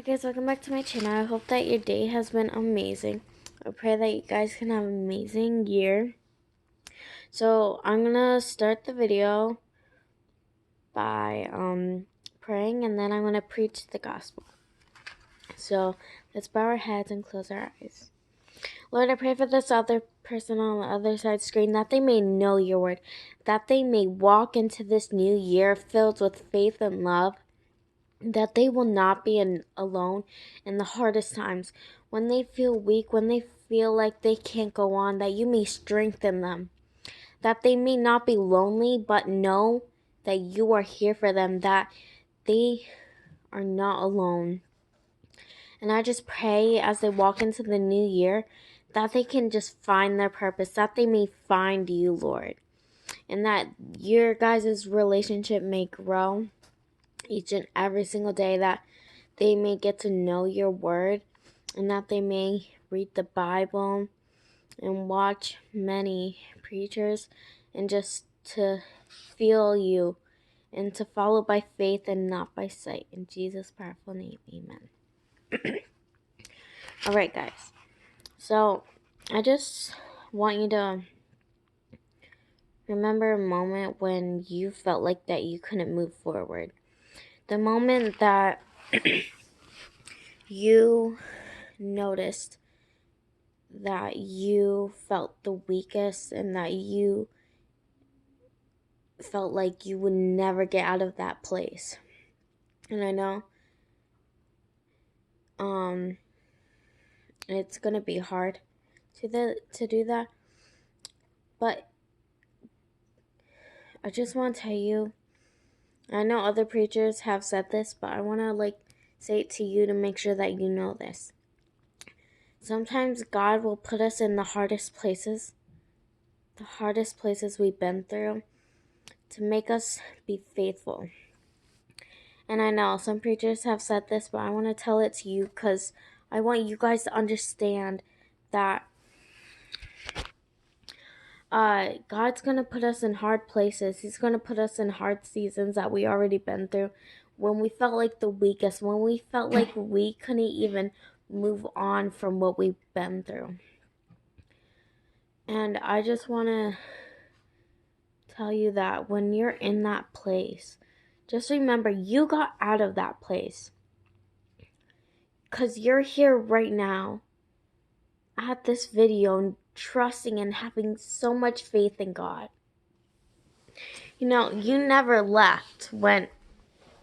guys, welcome back to my channel. I hope that your day has been amazing. I pray that you guys can have an amazing year. So I'm gonna start the video by praying, and then I'm gonna preach the gospel. So let's bow our heads and close our eyes. Lord, I pray for this other person on the other side screen, that they may know your word, that they may walk into this new year filled with faith and love, that they will not be alone in the hardest times. When they feel weak, when they feel like they can't go on, that you may strengthen them. That they may not be lonely, but know that you are here for them, that they are not alone. And I just pray as they walk into the new year, that they can just find their purpose, that they may find you, Lord. And that your guys' relationship may grow each and every single day, that they may get to know your word, and that they may read the Bible and watch many preachers, and just to feel you and to follow by faith and not by sight. In Jesus' powerful name, amen. Alright, guys. So, I just want you to remember a moment when you felt like that you couldn't move forward. The moment that you noticed that you felt the weakest, and that you felt like you would never get out of that place. And I know it's gonna be hard to do that, but I just want to tell you, I know other preachers have said this, but I want to say it to you to make sure that you know this. Sometimes God will put us in the hardest places we've been through, to make us be faithful. And I know some preachers have said this, but I want to tell it to you because I want you guys to understand that God's going to put us in hard places. He's going to put us in hard seasons that we already been through, when we felt like the weakest, when we felt like we couldn't even move on from what we've been through. And I just want to tell you that when you're in that place, just remember you got out of that place, because you're here right now at this video, trusting and having so much faith in God. You know, you never left when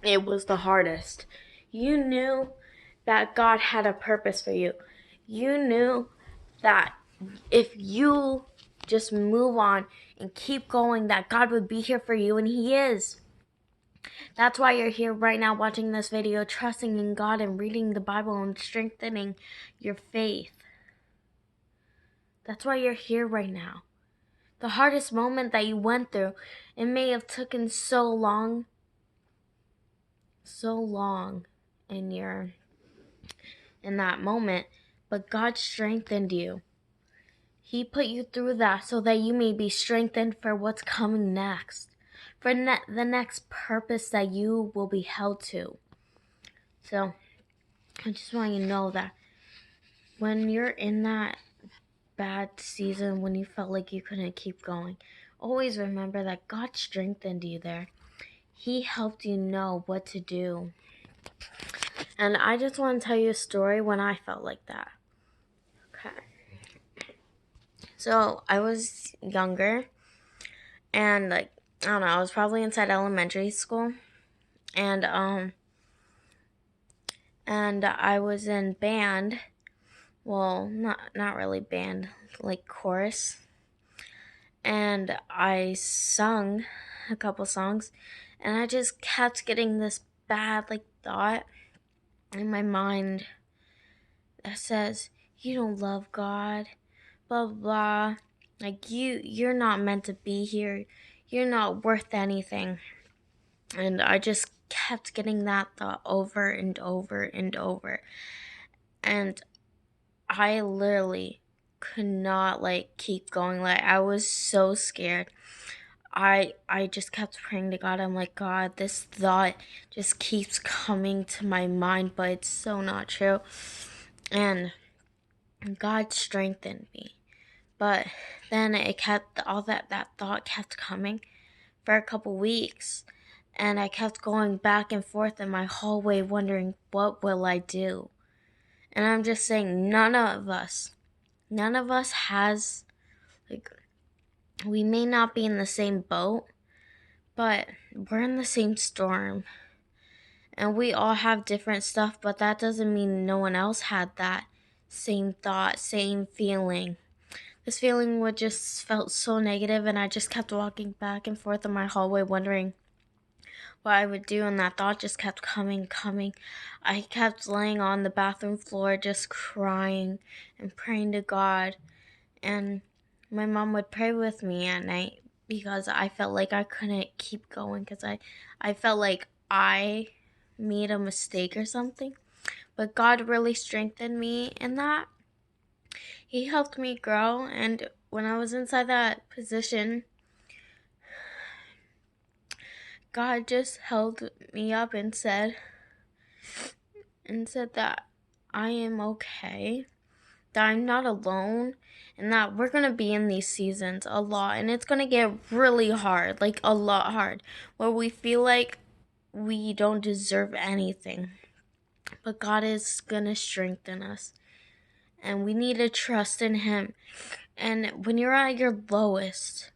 it was the hardest. You knew that God had a purpose for you. You knew that if you just move on and keep going, that God would be here for you, and He is. That's why you're here right now watching this video, trusting in God and reading the Bible and strengthening your faith. That's why you're here right now. The hardest moment that you went through, it may have taken so long in that moment, but God strengthened you. He put you through that so that you may be strengthened for what's coming next, for the next purpose that you will be held to. So I just want you to know that when you're in that bad season, when you felt like you couldn't keep going, always remember that God strengthened you there. He helped you know what to do. And I just want to tell you a story when I felt like that. Okay. So I was younger, and I don't know, I was probably inside elementary school, and I was in band. Well, not really band, like chorus. And I sung a couple songs, and I just kept getting this bad thought in my mind that says, you don't love God, blah blah blah. Like you're not meant to be here. You're not worth anything. And I just kept getting that thought over and over and over. And I literally could not keep going. I was so scared. I just kept praying to God. I'm like, God, this thought just keeps coming to my mind, but it's so not true. And God strengthened me. But then it kept, all that thought kept coming for a couple weeks. And I kept going back and forth in my hallway wondering, what will I do? And I'm just saying, none of us has, like, we may not be in the same boat, but we're in the same storm. And we all have different stuff, but that doesn't mean no one else had that same thought, same feeling. This feeling would just felt so negative, and I just kept walking back and forth in my hallway wondering what I would do, and that thought just kept coming. I kept laying on the bathroom floor just crying and praying to God, and my mom would pray with me at night because I felt like I couldn't keep going because I felt like I made a mistake or something. But God really strengthened me in that. He helped me grow, and when I was inside that position, God just held me up and said that I am okay, that I'm not alone, and that we're going to be in these seasons a lot, and it's going to get really hard, like a lot hard, where we feel like we don't deserve anything. But God is going to strengthen us, and we need to trust in Him. And when you're at your lowest,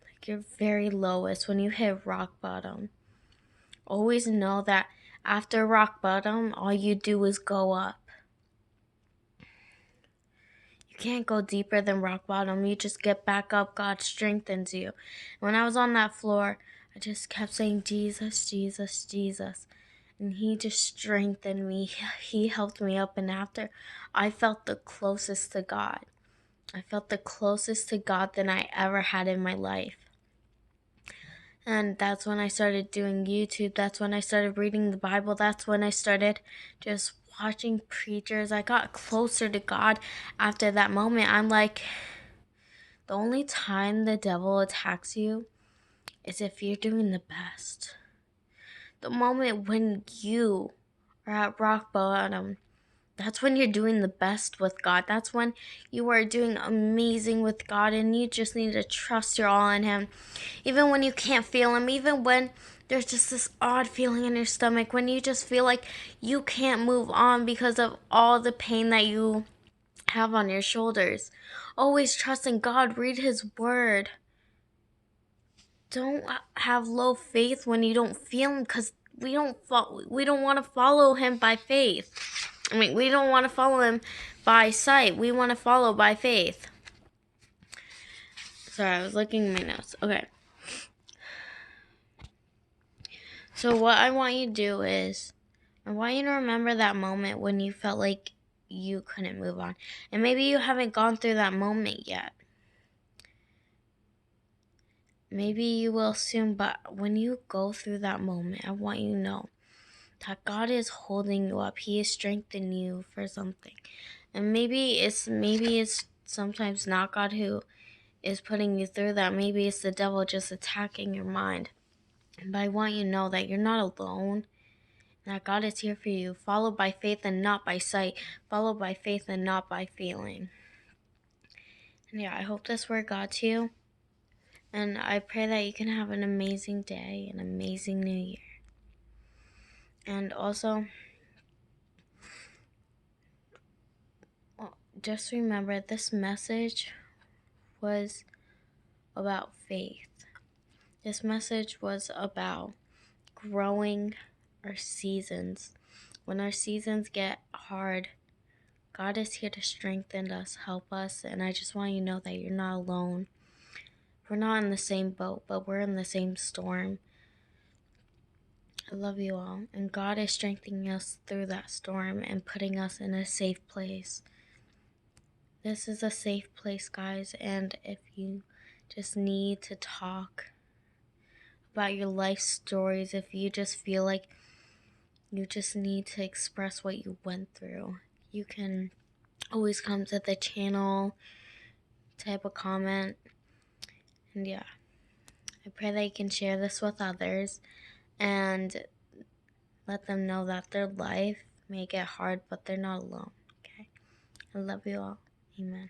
like your very lowest, when you hit rock bottom, always know that after rock bottom, all you do is go up. You can't go deeper than rock bottom. You just get back up. God strengthens you. When I was on that floor, I just kept saying, Jesus, Jesus, Jesus. And He just strengthened me. He helped me up. And after, I felt the closest to God. I felt the closest to God than I ever had in my life. And that's when I started doing YouTube. That's when I started reading the Bible. That's when I started just watching preachers. I got closer to God after that moment. I'm like, the only time the devil attacks you is if you're doing the best. The moment when you are at rock bottom, that's when you're doing the best with God. That's when you are doing amazing with God, and you just need to trust your all in Him. Even when you can't feel Him, even when there's just this odd feeling in your stomach, when you just feel like you can't move on because of all the pain that you have on your shoulders. Always trust in God. Read His Word. Don't have low faith when you don't feel Him, because we don't want to follow Him by faith. We don't want to follow Him by sight. We want to follow by faith. Sorry, I was looking at my notes. Okay. So what I want you to do is, I want you to remember that moment when you felt like you couldn't move on. And maybe you haven't gone through that moment yet. Maybe you will soon, but when you go through that moment, I want you to know that God is holding you up. He is strengthening you for something. And maybe it's sometimes not God who is putting you through that. Maybe it's the devil just attacking your mind. But I want you to know that you're not alone, that God is here for you. Follow by faith and not by sight. Follow by faith and not by feeling. And yeah, I hope this word got to you. And I pray that you can have an amazing day, an amazing new year. And also, just remember, this message was about faith. This message was about growing our seasons. When our seasons get hard, God is here to strengthen us, help us, and I just want you to know that you're not alone. We're not in the same boat, but we're in the same storm. I love you all, and God is strengthening us through that storm and putting us in a safe place. This is a safe place, guys, and if you just need to talk about your life stories, if you just feel like you just need to express what you went through, you can always come to the channel, type a comment, and yeah. I pray that you can share this with others and let them know that their life may get hard, but they're not alone. Okay? I love you all. Amen.